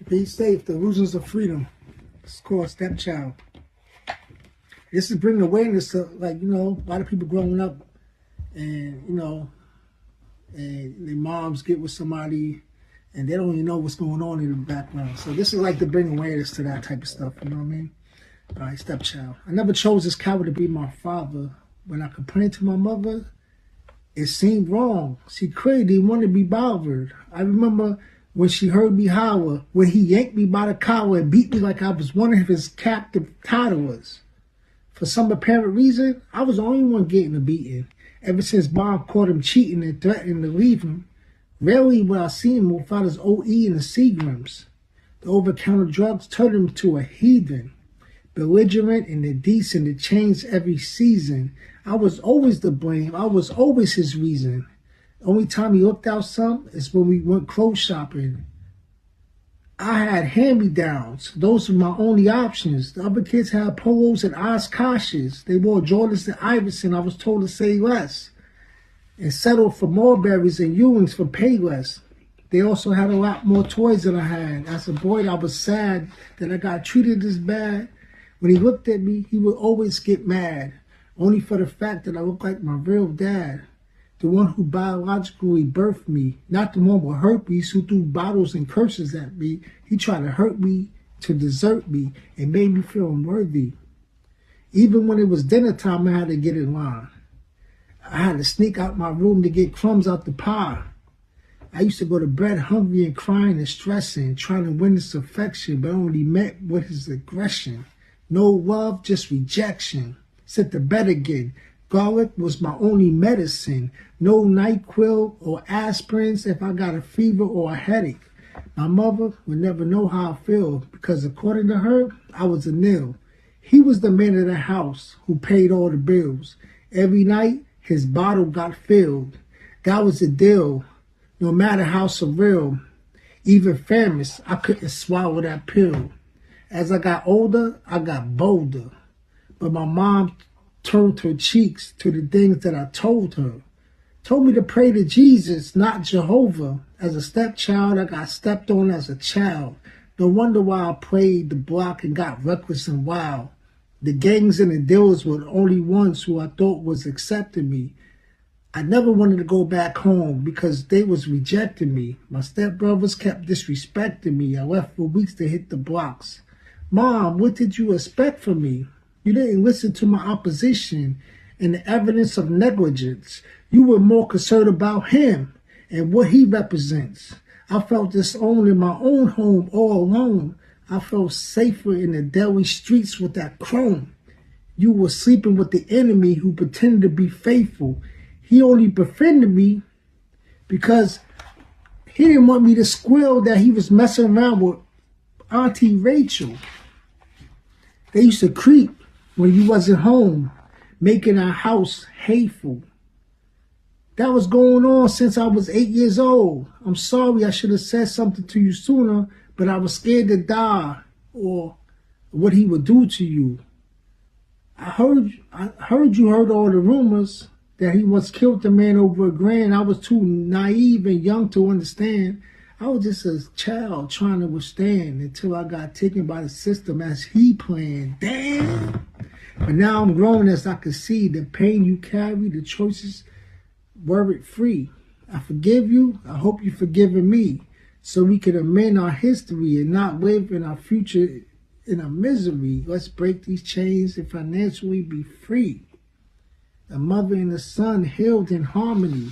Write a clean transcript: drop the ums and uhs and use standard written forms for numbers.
Be safe. The illusions of freedom. It's called Stepchild. This is bringing awareness to, like, a lot of people growing up and, and their moms get with somebody and they don't even know what's going on in the background. So this is like to bring awareness to that type of stuff, you know what I mean? All right, Stepchild. I never chose this coward to be my father. When I complained to my mother, it seemed wrong. She crazy, wanted to be bothered. I remember when she heard me holler, when he yanked me by the collar and beat me like I was one of his captive toddlers. For some apparent reason, I was the only one getting a beating. Ever since Mom caught him cheating and threatening to leave him, rarely would I see him without his OE and the Seagrams. The over-counter drugs turned him to a heathen, belligerent and indecent that changed every season. I was always to blame. I was always his reason. The only time he looked out some is when we went clothes shopping. I had hand-me-downs. Those were my only options. The other kids had polos and Oshkoshes. They wore Jordans and Iverson. I was told to say less and settled for Marburys and Ewings for pay less. They also had a lot more toys than I had. As a boy, I was sad that I got treated this bad. When he looked at me, he would always get mad, only for the fact that I looked like my real dad. The one who biologically birthed me, not the one with herpes who threw bottles and curses at me. He tried to hurt me, to desert me, and made me feel unworthy. Even when it was dinner time, I had to get in line. I had to sneak out my room to get crumbs out the pie. I used to go to bed hungry and crying and stressing, trying to win his affection, but only met with his aggression. No love, just rejection. Sit to bed again. Garlic was my only medicine. No NyQuil or aspirins if I got a fever or a headache. My mother would never know how I feel because according to her, I was a nil. He was the man of the house who paid all the bills. Every night, his bottle got filled. That was the deal, no matter how surreal. Even famous, I couldn't swallow that pill. As I got older, I got bolder. But my mom turned her cheeks to the things that I told her. Told me to pray to Jesus, not Jehovah. As a stepchild, I got stepped on as a child. No wonder why I played the block and got reckless and wild. The gangs and the dealers were the only ones who I thought was accepting me. I never wanted to go back home because they was rejecting me. My stepbrothers kept disrespecting me. I left for weeks to hit the blocks. Mom, what did you expect from me? You didn't listen to my opposition and the evidence of negligence. You were more concerned about him and what he represents. I felt disowned in my own home all alone. I felt safer in the Delhi streets with that crone. You were sleeping with the enemy who pretended to be faithful. He only befriended me because he didn't want me to squeal that he was messing around with Auntie Rachel. They used to creep when you wasn't home, making our house hateful. That was going on since I was 8 years old. I'm sorry, I should have said something to you sooner, but I was scared to die or what he would do to you. I heard you heard all the rumors that he once killed a man over $1,000. I was too naive and young to understand. I was just a child trying to withstand until I got taken by the system as he planned. Damn! But now I'm grown as I can see the pain you carry, the choices weren't free. I forgive you. I hope you've forgiven me so we can amend our history and not live in our future in a misery. Let's break these chains and financially be free. The mother and the son healed in harmony.